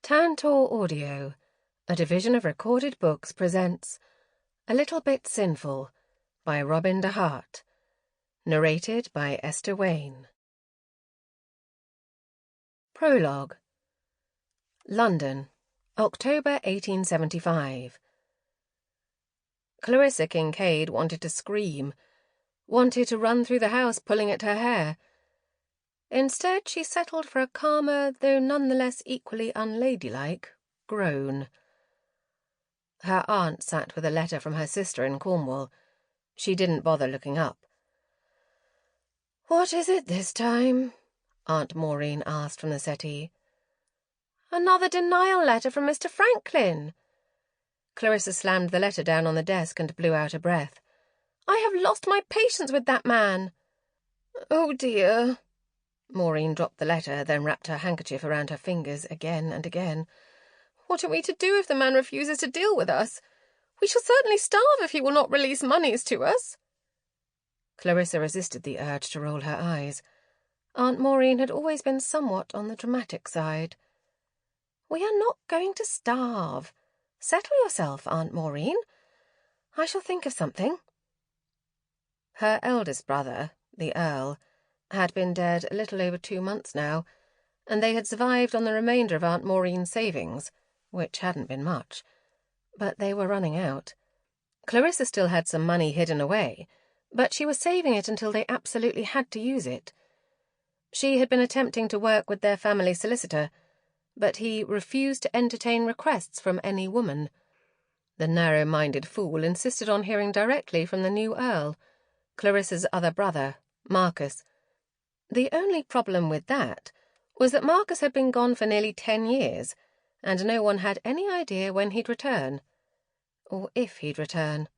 Tantor Audio, a division of recorded books, presents A Little Bit Sinful by Robyn Dehart, narrated by Esther Wane. Prologue. London, October 1875. Clarissa Kincaid wanted to scream, wanted to run through the house pulling at her hair. Instead, she settled for a calmer, though nonetheless equally unladylike, groan. Her aunt sat with a letter from her sister in Cornwall. She didn't bother looking up. "What is it this time?" Aunt Maureen asked from the settee. "Another denial letter from Mr. Franklin." Clarissa slammed the letter down on the desk and blew out a breath. "I have lost my patience with that man." "Oh, dear." Maureen dropped the letter, then wrapped her handkerchief around her fingers again and again. "What are we to do if the man refuses to deal with us? We shall certainly starve if he will not release moneys to us." Clarissa resisted the urge to roll her eyes. Aunt Maureen had always been somewhat on the dramatic side. "We are not going to starve. Settle yourself, Aunt Maureen. I shall think of something." Her eldest brother, the Earl, had been dead a little over 2 months now, and they had survived on the remainder of Aunt Maureen's savings, which hadn't been much. But they were running out. Clarissa still had some money hidden away, but she was saving it until they absolutely had to use it. She had been attempting to work with their family solicitor, but he refused to entertain requests from any woman. The narrow-minded fool insisted on hearing directly from the new Earl, Clarissa's other brother, Marcus. The only problem with that was that Marcus had been gone for nearly 10 years, and no one had any idea when he'd return, or if he'd return.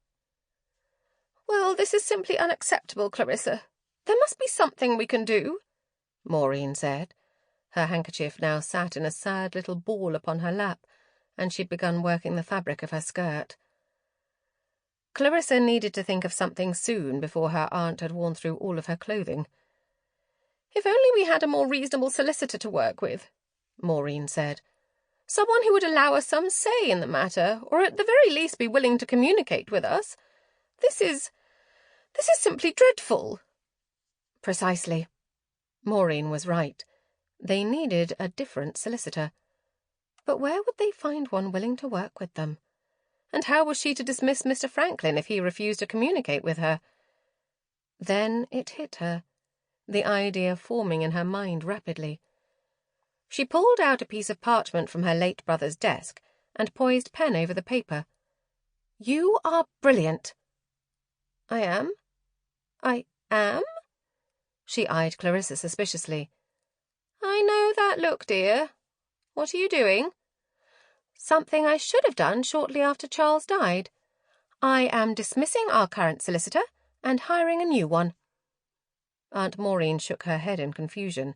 "Well, this is simply unacceptable, Clarissa. There must be something we can do," Maureen said. Her handkerchief now sat in a sad little ball upon her lap, and she'd begun working the fabric of her skirt. Clarissa needed to think of something soon before her aunt had worn through all of her clothing. "If only we had a more reasonable solicitor to work with," Maureen said. "Someone who would allow us some say in the matter, or at the very least be willing to communicate with us. This is simply dreadful." Precisely. Maureen was right. They needed a different solicitor. But where would they find one willing to work with them? And how was she to dismiss Mr. Franklin if he refused to communicate with her? Then it hit her, the idea forming in her mind rapidly. She pulled out a piece of parchment from her late brother's desk and poised pen over the paper. "You are brilliant." "I am? I am?" She eyed Clarissa suspiciously. "I know that look, dear. What are you doing?" "Something I should have done shortly after Charles died. I am dismissing our current solicitor and hiring a new one." Aunt Maureen shook her head in confusion.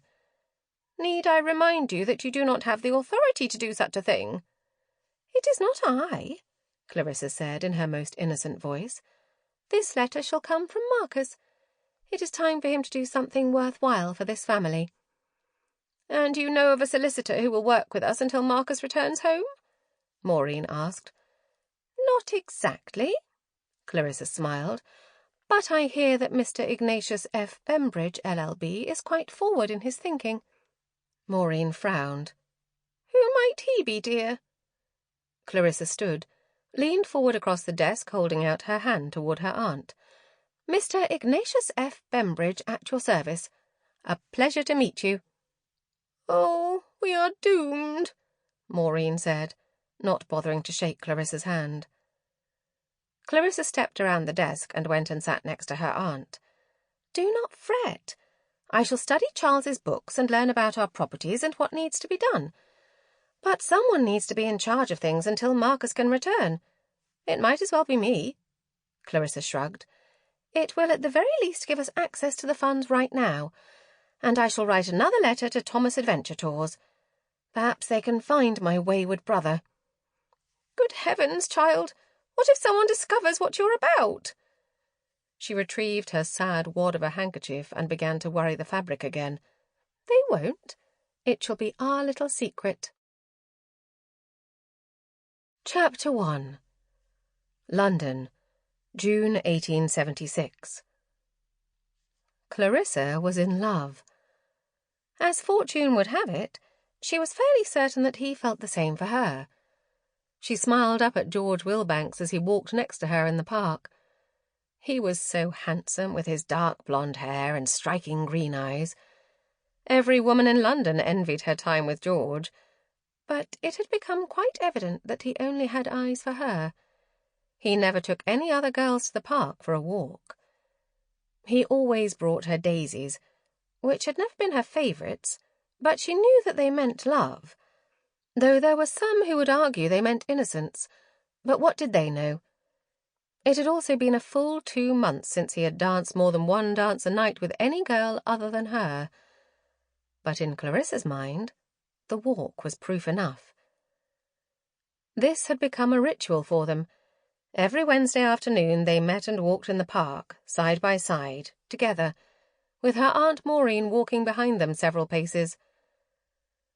"Need I remind you that you do not have the authority to do such a thing?" "It is not I," Clarissa said in her most innocent voice. "This letter shall come from Marcus. It is time for him to do something worthwhile for this family." "And you know of a solicitor who will work with us until Marcus returns home?" Maureen asked. "Not exactly," Clarissa smiled. "But I hear that Mr. Ignatius F. Bembridge, LL.B., is quite forward in his thinking." Maureen frowned. "Who might he be, dear?" Clarissa stood, leaned forward across the desk, holding out her hand toward her aunt. "Mr. Ignatius F. Bembridge, at your service. A pleasure to meet you." "Oh, we are doomed," Maureen said, not bothering to shake Clarissa's hand. Clarissa stepped around the desk and went and sat next to her aunt. "Do not fret. I shall study Charles's books and learn about our properties and what needs to be done. But someone needs to be in charge of things until Marcus can return. It might as well be me." Clarissa shrugged. "It will at the very least give us access to the funds right now, and I shall write another letter to Thomas Adventure Tours. Perhaps they can find my wayward brother." "Good heavens, child! What if someone discovers what you're about?" She retrieved her sad wad of a handkerchief and began to worry the fabric again. "They won't. It shall be our little secret." Chapter 1. London, June 1876. Clarissa was in love. As fortune would have it, she was fairly certain that he felt the same for her. She smiled up at George Wilbanks as he walked next to her in the park. He was so handsome, with his dark blonde hair and striking green eyes. Every woman in London envied her time with George, but it had become quite evident that he only had eyes for her. He never took any other girls to the park for a walk. He always brought her daisies, which had never been her favourites, but she knew that they meant love, though there were some who would argue they meant innocence. But what did they know? It had also been a full 2 months since he had danced more than one dance a night with any girl other than her. But in Clarissa's mind, the walk was proof enough. This had become a ritual for them. Every Wednesday afternoon they met and walked in the park, side by side, together, with her Aunt Maureen walking behind them several paces.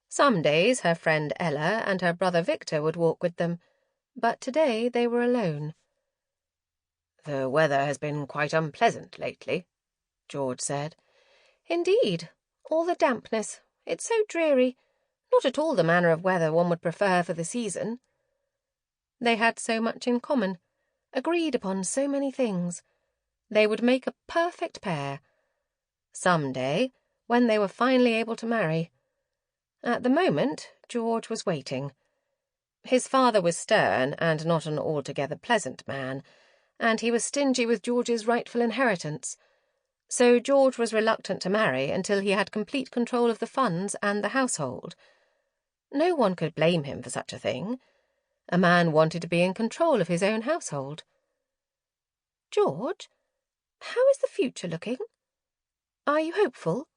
Some days her friend Ella and her brother Victor would walk with them, but today they were alone. "The weather has been quite unpleasant lately," George said. "Indeed, all the dampness. It's so dreary. Not at all the manner of weather one would prefer for the season." They had so much in common, agreed upon so many things. They would make a perfect pair. Some day, when they were finally able to marry. At the moment, George was waiting. His father was stern and not an altogether pleasant man, and he was stingy with George's rightful inheritance. So George was reluctant to marry until he had complete control of the funds and the household. No one could blame him for such a thing. A man wanted to be in control of his own household. "George, how is the future looking? Are you hopeful?"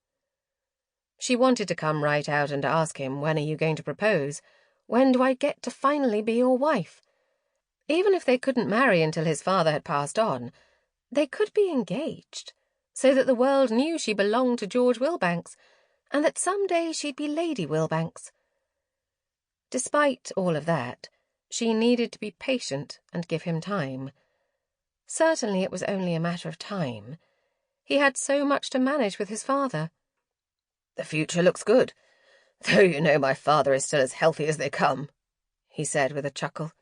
She wanted to come right out and ask him, "When are you going to propose? When do I get to finally be your wife?" Even if they couldn't marry until his father had passed on, they could be engaged, so that the world knew she belonged to George Wilbanks, and that some day she'd be Lady Wilbanks. Despite all of that, she needed to be patient and give him time. Certainly it was only a matter of time. He had so much to manage with his father. "The future looks good, though you know my father is still as healthy as they come," he said with a chuckle.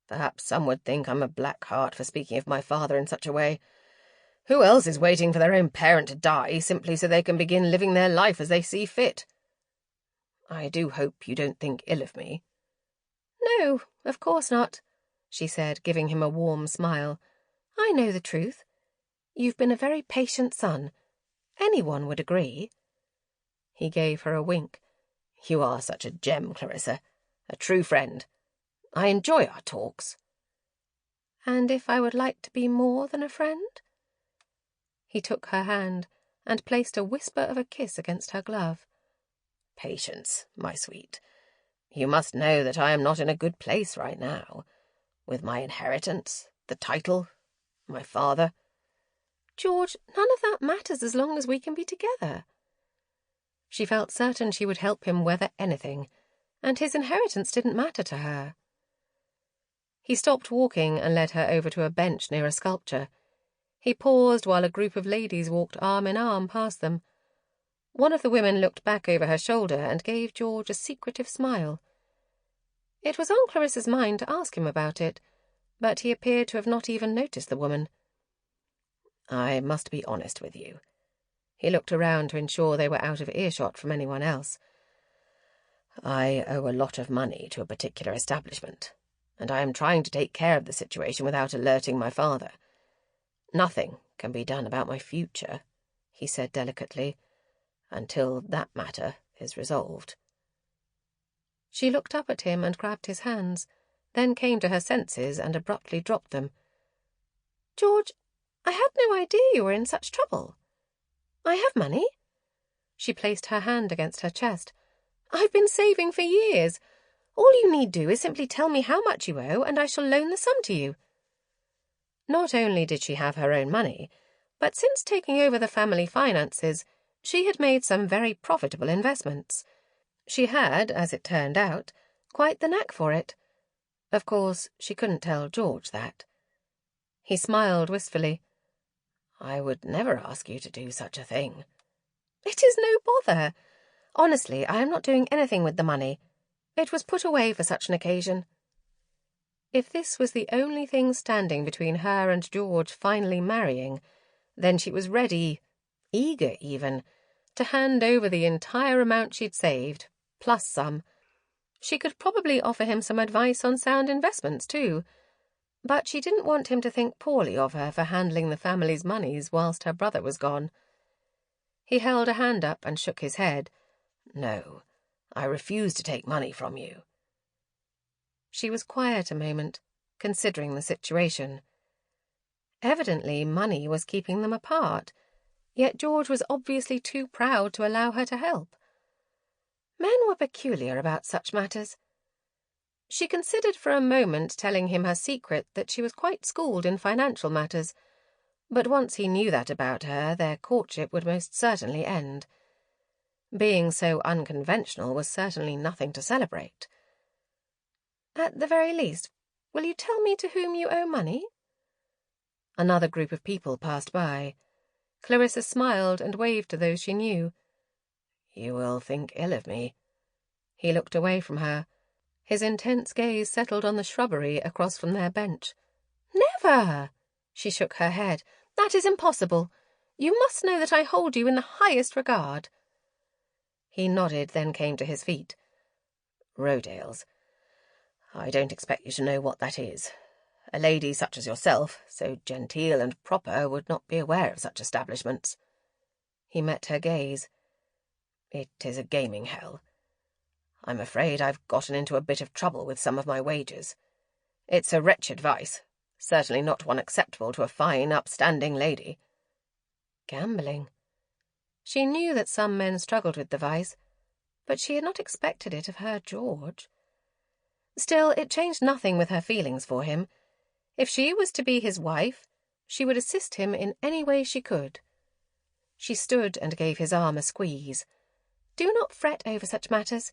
"Perhaps some would think I'm a black heart for speaking of my father in such a way. Who else is waiting for their own parent to die simply so they can begin living their life as they see fit? I do hope you don't think ill of me." "No, of course not," she said, giving him a warm smile. "I know the truth. You've been a very patient son. Anyone would agree." He gave her a wink. "You are such a gem, Clarissa. A true friend. I enjoy our talks." "And if I would like to be more than a friend?" He took her hand and placed a whisper of a kiss against her glove. "Patience, my sweet. You must know that I am not in a good place right now. With my inheritance, the title, my father." "George, none of that matters as long as we can be together." She felt certain she would help him weather anything, and his inheritance didn't matter to her. He stopped walking and led her over to a bench near a sculpture. He paused while a group of ladies walked arm in arm past them. One of the women looked back over her shoulder and gave George a secretive smile. It was on Clarissa's mind to ask him about it, but he appeared to have not even noticed the woman. "I must be honest with you." He looked around to ensure they were out of earshot from anyone else. "I owe a lot of money to a particular establishment, and I am trying to take care of the situation without alerting my father. Nothing can be done about my future," he said delicately, "until that matter is resolved." She looked up at him and grabbed his hands, then came to her senses and abruptly dropped them. "George, I had no idea you were in such trouble. I have money." She placed her hand against her chest. "I've been saving for years. All you need do is simply tell me how much you owe, and I shall loan the sum to you." Not only did she have her own money, but since taking over the family finances, she had made some very profitable investments. She had, as it turned out, quite the knack for it. Of course, she couldn't tell George that. He smiled wistfully. "I would never ask you to do such a thing." "It is no bother. Honestly, I am not doing anything with the money. It was put away for such an occasion." If this was the only thing standing between her and George finally marrying, then she was ready, eager even, to hand over the entire amount she'd saved, plus some. She could probably offer him some advice on sound investments, too. But she didn't want him to think poorly of her for handling the family's moneys whilst her brother was gone. He held a hand up and shook his head. "No, I refuse to take money from you." She was quiet a moment, considering the situation. Evidently, money was keeping them apart, yet George was obviously too proud to allow her to help. Men were peculiar about such matters. She considered for a moment telling him her secret that she was quite schooled in financial matters, but once he knew that about her, their courtship would most certainly end. Being so unconventional was certainly nothing to celebrate. "At the very least, will you tell me to whom you owe money?" Another group of people passed by. Clarissa smiled and waved to those she knew. "You will think ill of me." He looked away from her. His intense gaze settled on the shrubbery across from their bench. "Never!" She shook her head. "That is impossible. You must know that I hold you in the highest regard." He nodded, then came to his feet. "Rodale's. I don't expect you to know what that is. A lady such as yourself, so genteel and proper, would not be aware of such establishments." He met her gaze. "It is a gaming hell. I'm afraid I've gotten into a bit of trouble with some of my wagers. It's a wretched vice, certainly not one acceptable to a fine, upstanding lady." Gambling. She knew that some men struggled with the vice, but she had not expected it of her George. Still, it changed nothing with her feelings for him. If she was to be his wife, she would assist him in any way she could. She stood and gave his arm a squeeze. "Do not fret over such matters.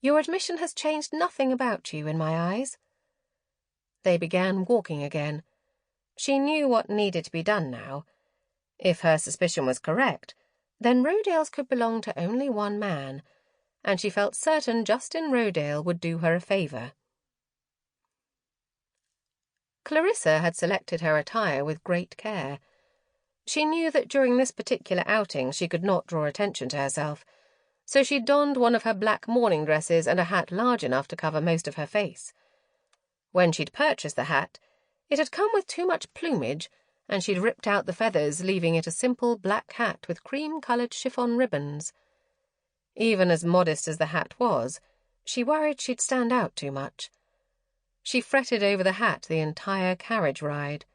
Your admission has changed nothing about you in my eyes." They began walking again. She knew what needed to be done now. If her suspicion was correct, then Rodale's could belong to only one man, and she felt certain Justin Rodale would do her a favour. Clarissa had selected her attire with great care. She knew that during this particular outing she could not draw attention to herself, so she donned one of her black morning dresses and a hat large enough to cover most of her face. When she'd purchased the hat, it had come with too much plumage, and she'd ripped out the feathers, leaving it a simple black hat with cream-coloured chiffon ribbons. Even as modest as the hat was, she worried she'd stand out too much. She fretted over the hat the entire carriage ride.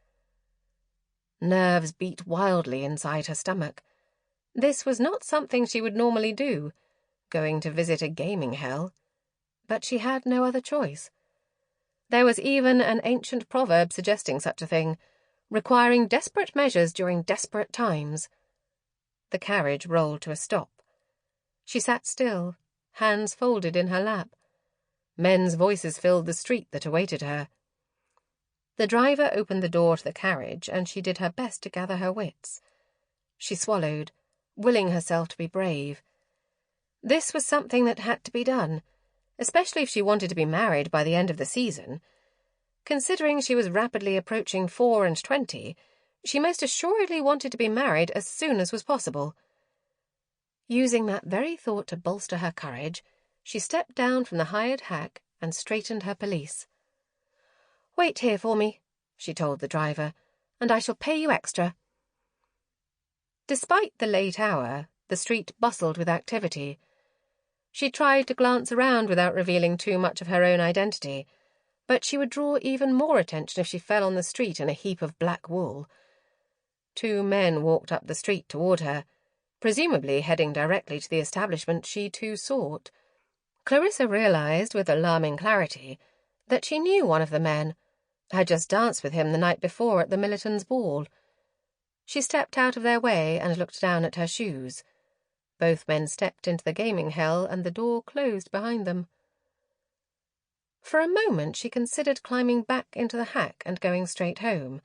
Nerves beat wildly inside her stomach. This was not something she would normally do, going to visit a gaming hell. But she had no other choice. There was even an ancient proverb suggesting such a thing, requiring desperate measures during desperate times. The carriage rolled to a stop. She sat still, hands folded in her lap. Men's voices filled the street that awaited her. The driver opened the door to the carriage, and she did her best to gather her wits. She swallowed, willing herself to be brave. This was something that had to be done, especially if she wanted to be married by the end of the season. Considering she was rapidly approaching 24, she most assuredly wanted to be married as soon as was possible. Using that very thought to bolster her courage, she stepped down from the hired hack and straightened her pelisse. "Wait here for me," she told the driver, "and I shall pay you extra." Despite the late hour, the street bustled with activity. She tried to glance around without revealing too much of her own identity, but she would draw even more attention if she fell on the street in a heap of black wool. 2 men walked up the street toward her, presumably heading directly to the establishment she too sought. Clarissa realized with alarming clarity that she knew one of the men, had just danced with him the night before at the Millertons' ball. She stepped out of their way and looked down at her shoes. Both men stepped into the gaming hell, and the door closed behind them. For a moment she considered climbing back into the hack and going straight home.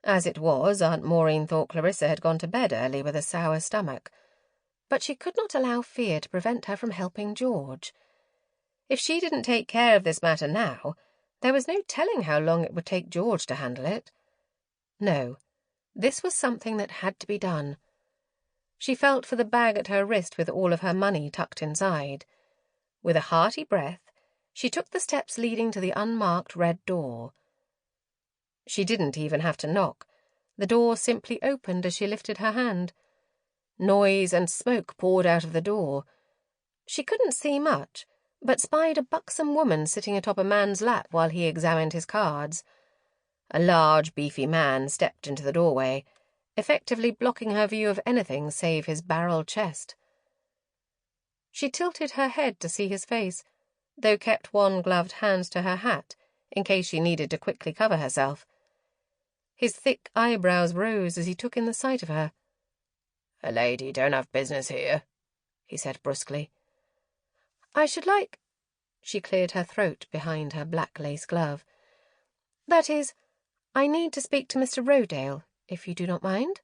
As it was, Aunt Maureen thought Clarissa had gone to bed early with a sour stomach, but she could not allow fear to prevent her from helping George. If she didn't take care of this matter now, there was no telling how long it would take George to handle it. No, this was something that had to be done. She felt for the bag at her wrist with all of her money tucked inside. With a hearty breath, she took the steps leading to the unmarked red door. She didn't even have to knock. The door simply opened as she lifted her hand. Noise and smoke poured out of the door. She couldn't see much, but spied a buxom woman sitting atop a man's lap while he examined his cards. A large, beefy man stepped into the doorway, effectively blocking her view of anything save his barrel chest. She tilted her head to see his face, though kept one gloved hand to her hat, in case she needed to quickly cover herself. His thick eyebrows rose as he took in the sight of her. "A lady don't have business here," he said brusquely. "I should like—" She cleared her throat behind her black lace glove. "That is, I need to speak to Mr. Rodale, if you do not mind."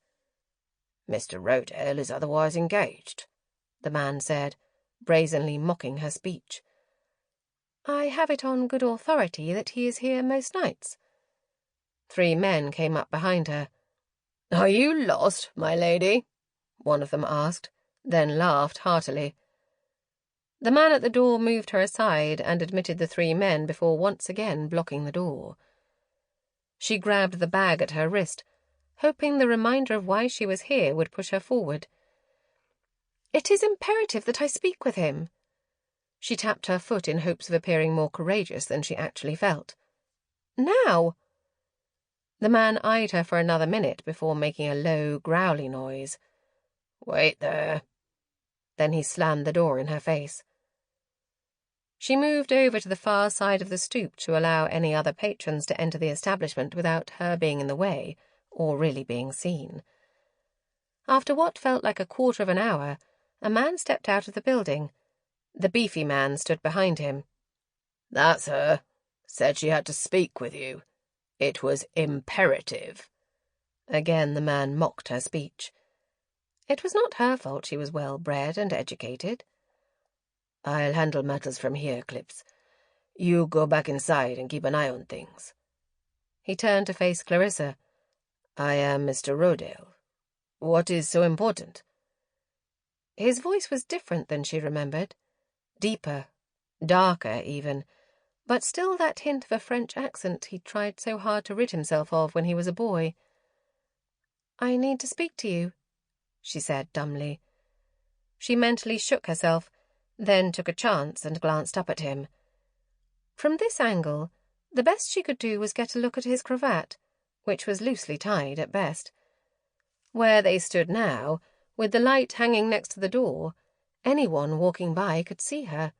"Mr. Rodale is otherwise engaged," the man said, brazenly mocking her speech. "I have it on good authority that he is here most nights." 3 men came up behind her. "Are you lost, my lady?" one of them asked, then laughed heartily. The man at the door moved her aside and admitted the 3 men before once again blocking the door. She grabbed the bag at her wrist, hoping the reminder of why she was here would push her forward. "It is imperative that I speak with him." She tapped her foot in hopes of appearing more courageous than she actually felt. "Now!" The man eyed her for another minute before making a low, growly noise. "Wait there." Then he slammed the door in her face. She moved over to the far side of the stoop to allow any other patrons to enter the establishment without her being in the way, or really being seen. After what felt like a quarter of an hour, a man stepped out of the building. The beefy man stood behind him. "That's her. Said she had to speak with you. It was imperative." Again the man mocked her speech. It was not her fault she was well-bred and educated. "I'll handle matters from here, Clips. You go back inside and keep an eye on things." He turned to face Clarissa. "I am Mr. Rodale. What is so important?" His voice was different than she remembered. Deeper, darker even, but still that hint of a French accent he'd tried so hard to rid himself of when he was a boy. "I need to speak to you," she said dumbly. She mentally shook herself, then took a chance and glanced up at him. From this angle, the best she could do was get a look at his cravat, which was loosely tied at best. Where they stood now, with the light hanging next to the door, anyone walking by could see her.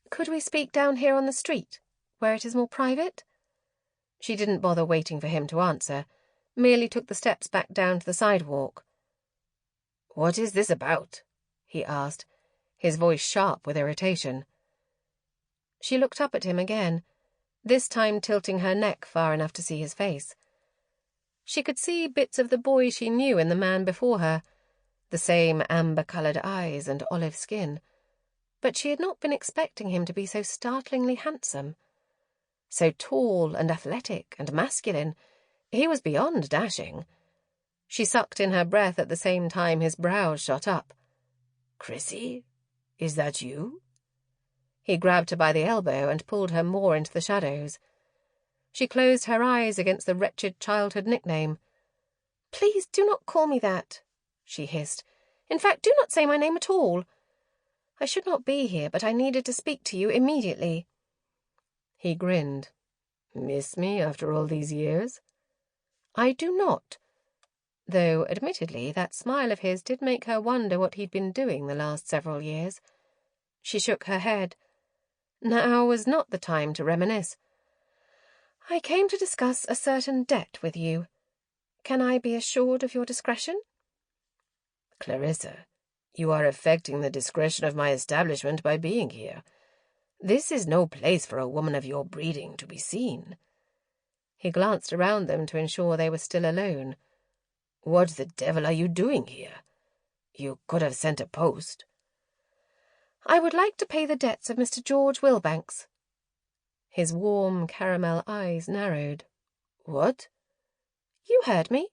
"Could we speak down here on the street, where it is more private?" She didn't bother waiting for him to answer, merely took the steps back down to the sidewalk. "What is this about?" he asked, his voice sharp with irritation. She looked up at him again, this time tilting her neck far enough to see his face. She could see bits of the boy she knew in the man before her, the same amber-coloured eyes and olive skin, but she had not been expecting him to be so startlingly handsome. So tall and athletic and masculine, he was beyond dashing. She sucked in her breath at the same time his brows shot up. "Chrissy, is that you?" He grabbed her by the elbow and pulled her more into the shadows. She closed her eyes against the wretched childhood nickname. "Please do not call me that," she hissed. "In fact, do not say my name at all. I should not be here, but I needed to speak to you immediately." He grinned. "Miss me after all these years?" "I do not." Though, admittedly, that smile of his did make her wonder what he'd been doing the last several years. She shook her head. Now was not the time to reminisce. "I came to discuss a certain debt with you. Can I be assured of your discretion?" "Clarissa, you are affecting the discretion of my establishment by being here. This is no place for a woman of your breeding to be seen." He glanced around them to ensure they were still alone. "What the devil are you doing here? You could have sent a post." "I would like to pay the debts of Mr. George Wilbanks." His warm caramel eyes narrowed. "What?" "You heard me."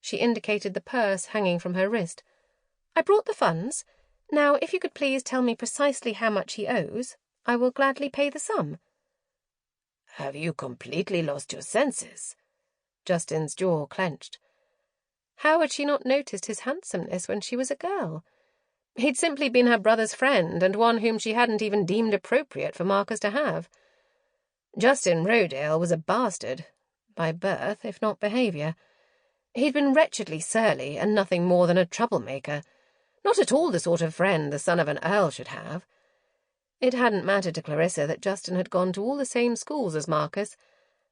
She indicated the purse hanging from her wrist. "I brought the funds. Now, if you could please tell me precisely how much he owes, I will gladly pay the sum." "Have you completely lost your senses?" Justin's jaw clenched. How had she not noticed his handsomeness when she was a girl? He'd simply been her brother's friend, and one whom she hadn't even deemed appropriate for Marcus to have. Justin Rodale was a bastard, by birth, if not behaviour. He'd been wretchedly surly, and nothing more than a troublemaker. Not at all the sort of friend the son of an earl should have. It hadn't mattered to Clarissa that Justin had gone to all the same schools as Marcus,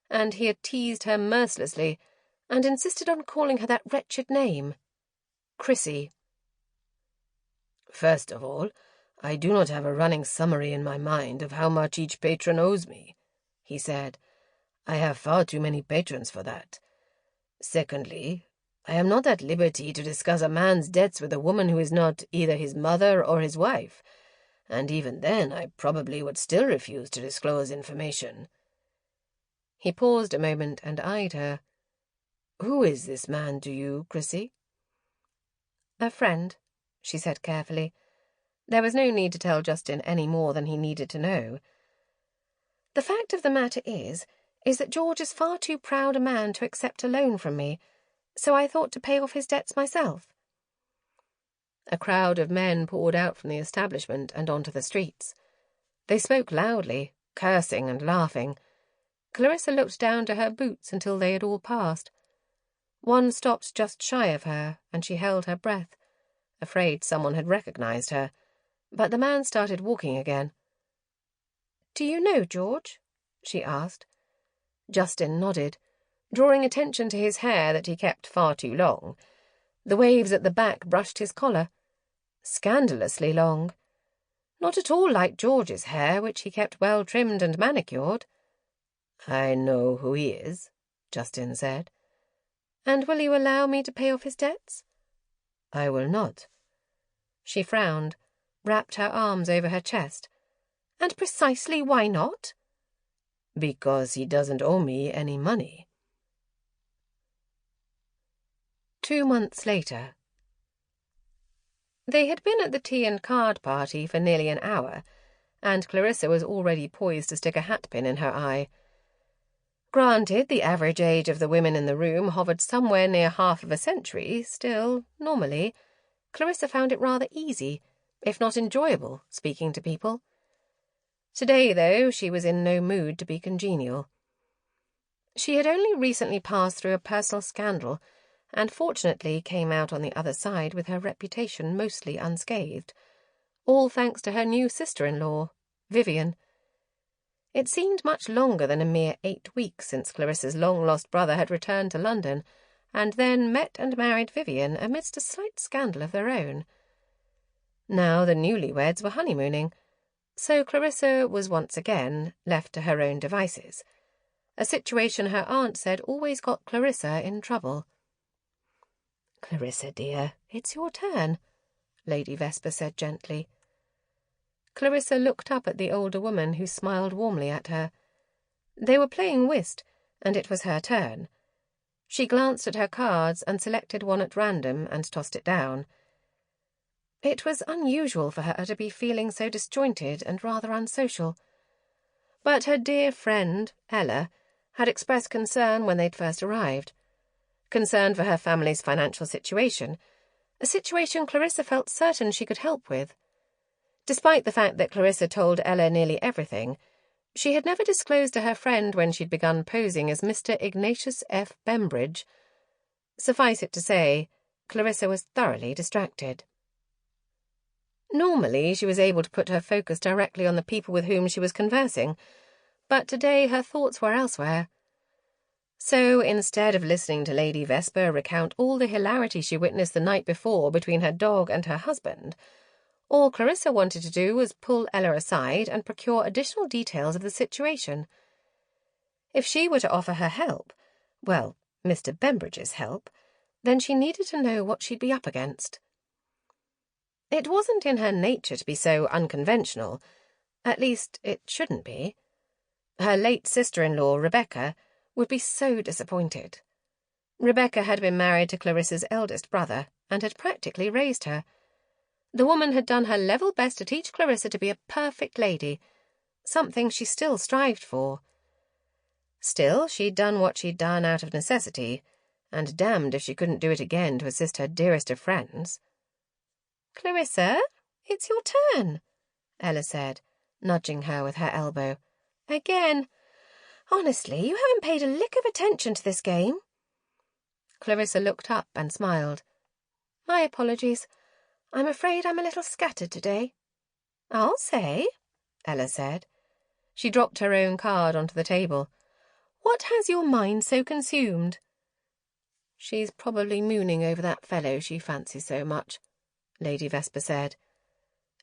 and he had teased her mercilessly, and insisted on calling her that wretched name. Chrissy. "First of all, I do not have a running summary in my mind of how much each patron owes me," he said. "I have far too many patrons for that. Secondly, I am not at liberty to discuss a man's debts with a woman who is not either his mother or his wife, and even then I probably would still refuse to disclose information." He paused a moment and eyed her. "Who is this man to you, Chrissy?" "A friend," she said carefully. There was no need to tell Justin any more than he needed to know. "The fact of the matter is that George is far too proud a man to accept a loan from me, so I thought to pay off his debts myself." A crowd of men poured out from the establishment and onto the streets. They spoke loudly, cursing and laughing. Clarissa looked down to her boots until they had all passed. One stopped just shy of her, and she held her breath, afraid someone had recognized her, but the man started walking again. "Do you know George?" she asked. Justin nodded, drawing attention to his hair that he kept far too long. The waves at the back brushed his collar. Scandalously long. Not at all like George's hair, which he kept well trimmed and manicured. "I know who he is," Justin said. "And will you allow me to pay off his debts?" "I will not." She frowned, wrapped her arms over her chest. "And precisely why not?" "Because he doesn't owe me any money." 2 months later. They had been at the tea and card party for nearly an hour, and Clarissa was already poised to stick a hatpin in her eye. Granted, the average age of the women in the room hovered somewhere near half of a century, still, normally, Clarissa found it rather easy, if not enjoyable, speaking to people. Today, though, she was in no mood to be congenial. She had only recently passed through a personal scandal, and fortunately came out on the other side with her reputation mostly unscathed, all thanks to her new sister-in-law, Vivian. It seemed much longer than a mere 8 weeks since Clarissa's long-lost brother had returned to London, and then met and married Vivian amidst a slight scandal of their own. Now the newlyweds were honeymooning, so Clarissa was once again left to her own devices, a situation her aunt said always got Clarissa in trouble. "Clarissa, dear, it's your turn," Lady Vesper said gently. Clarissa looked up at the older woman, who smiled warmly at her. They were playing whist, and it was her turn. She glanced at her cards and selected one at random and tossed it down. It was unusual for her to be feeling so disjointed and rather unsocial. But her dear friend, Ella, had expressed concern when they'd first arrived. Concern for her family's financial situation, a situation Clarissa felt certain she could help with. Despite the fact that Clarissa told Ella nearly everything, she had never disclosed to her friend when she'd begun posing as Mr. Ignatius F. Bembridge. Suffice it to say, Clarissa was thoroughly distracted. Normally, she was able to put her focus directly on the people with whom she was conversing, but today her thoughts were elsewhere. So, instead of listening to Lady Vesper recount all the hilarity she witnessed the night before between her dog and her husband, All Clarissa wanted to do was pull Ella aside and procure additional details of the situation. If she were to offer her help, well, Mr. Bembridge's help, then she needed to know what she'd be up against. It wasn't in her nature to be so unconventional. At least, it shouldn't be. Her late sister-in-law, Rebecca, would be so disappointed. Rebecca had been married to Clarissa's eldest brother and had practically raised her. The woman had done her level best to teach Clarissa to be a perfect lady, something she still strived for. Still, she'd done what she'd done out of necessity, and damned if she couldn't do it again to assist her dearest of friends. "Clarissa, it's your turn," Ella said, nudging her with her elbow. "Again. Honestly, you haven't paid a lick of attention to this game." Clarissa looked up and smiled. "My apologies. I'm afraid I'm a little scattered today." "I'll say," Ella said. She dropped her own card onto the table. "What has your mind so consumed?" "She's probably mooning over that fellow she fancies so much," Lady Vesper said.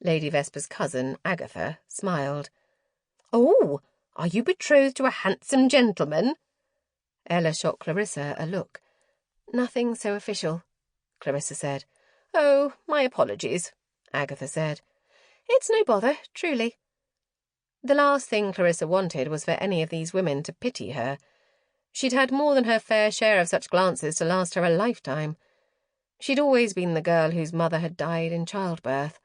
Lady Vesper's cousin, Agatha, smiled. "Oh, are you betrothed to a handsome gentleman?" Ella shot Clarissa a look. "Nothing so official," Clarissa said. "Oh, my apologies," Agatha said. "It's no bother, truly." The last thing Clarissa wanted was for any of these women to pity her. She'd had more than her fair share of such glances to last her a lifetime. She'd always been the girl whose mother had died in childbirth.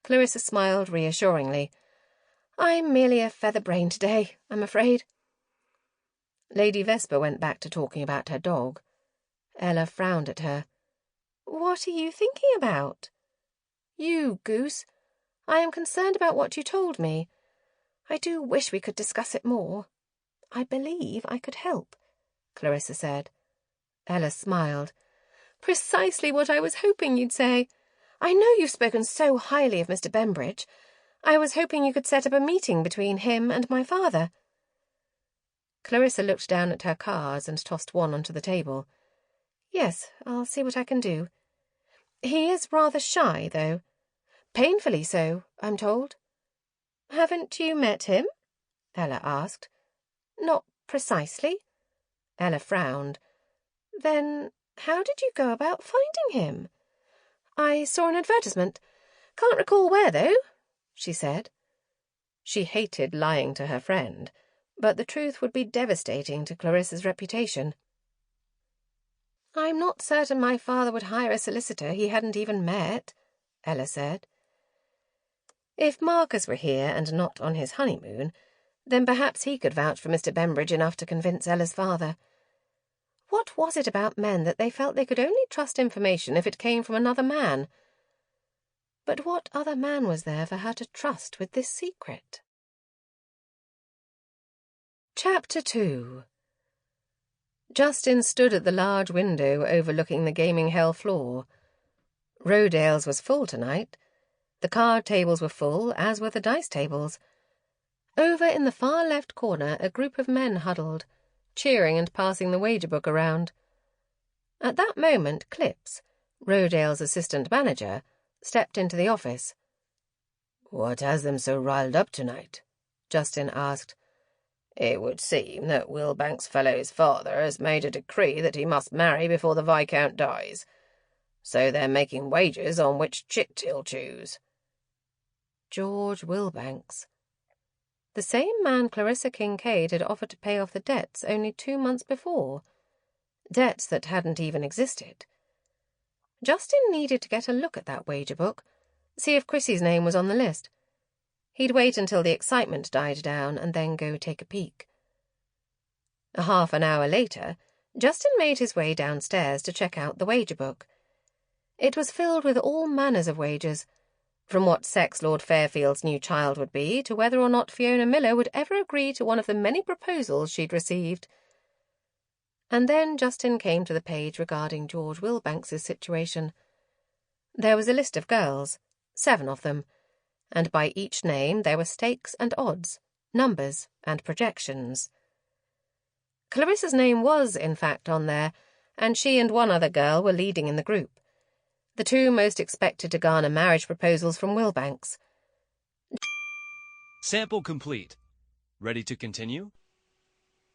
Clarissa smiled reassuringly. "I'm merely a feather-brained today, I'm afraid." Lady Vesper went back to talking about her dog. Ella frowned at her. "What are you thinking about?" "You, goose. I am concerned about what you told me. I do wish we could discuss it more. I believe I could help," Clarissa said. Ella smiled. "Precisely what I was hoping you'd say. I know you've spoken so highly of Mr. Bembridge. I was hoping you could set up a meeting between him and my father." Clarissa looked down at her cards and tossed one onto the table. "Yes, I'll see what I can do. He is rather shy, though. Painfully so, I'm told." "Haven't you met him?" Ella asked. "Not precisely." Ella frowned. "Then how did you go about finding him?" "I saw an advertisement. Can't recall where, though," she said. She hated lying to her friend, but the truth would be devastating to Clarissa's reputation. "I'm not certain my father would hire a solicitor he hadn't even met," Ella said. If Marcus were here and not on his honeymoon, then perhaps he could vouch for Mr. Bembridge enough to convince Ella's father. What was it about men that they felt they could only trust information if it came from another man? But what other man was there for her to trust with this secret? Chapter 2. Justin stood at the large window overlooking the gaming hell floor. Rodale's was full tonight. The card tables were full, as were the dice tables. Over in the far left corner a group of men huddled, cheering and passing the wager book around. At that moment, Clips, Rodale's assistant manager, stepped into the office. "What has them so riled up tonight?" Justin asked. "It would seem that Will Banksfellow's father has made a decree that he must marry before the Viscount dies. So they're making wagers on which chit he'll choose." George Wilbanks. The same man Clarissa Kincaid had offered to pay off the debts only 2 months before. Debts that hadn't even existed. Justin needed to get a look at that wager book, see if Chrissy's name was on the list. He'd wait until the excitement died down and then go take a peek. A half an hour later, Justin made his way downstairs to check out the wager book. It was filled with all manners of wagers, from what sex Lord Fairfield's new child would be to whether or not Fiona Miller would ever agree to one of the many proposals she'd received. And then Justin came to the page regarding George Wilbanks's situation. There was a list of girls, 7 of them, and by each name there were stakes and odds, numbers and projections. Clarissa's name was, in fact, on there, and she and one other girl were leading in the group. the two most expected to garner marriage proposals from Willbanks. Sample complete. Ready to continue?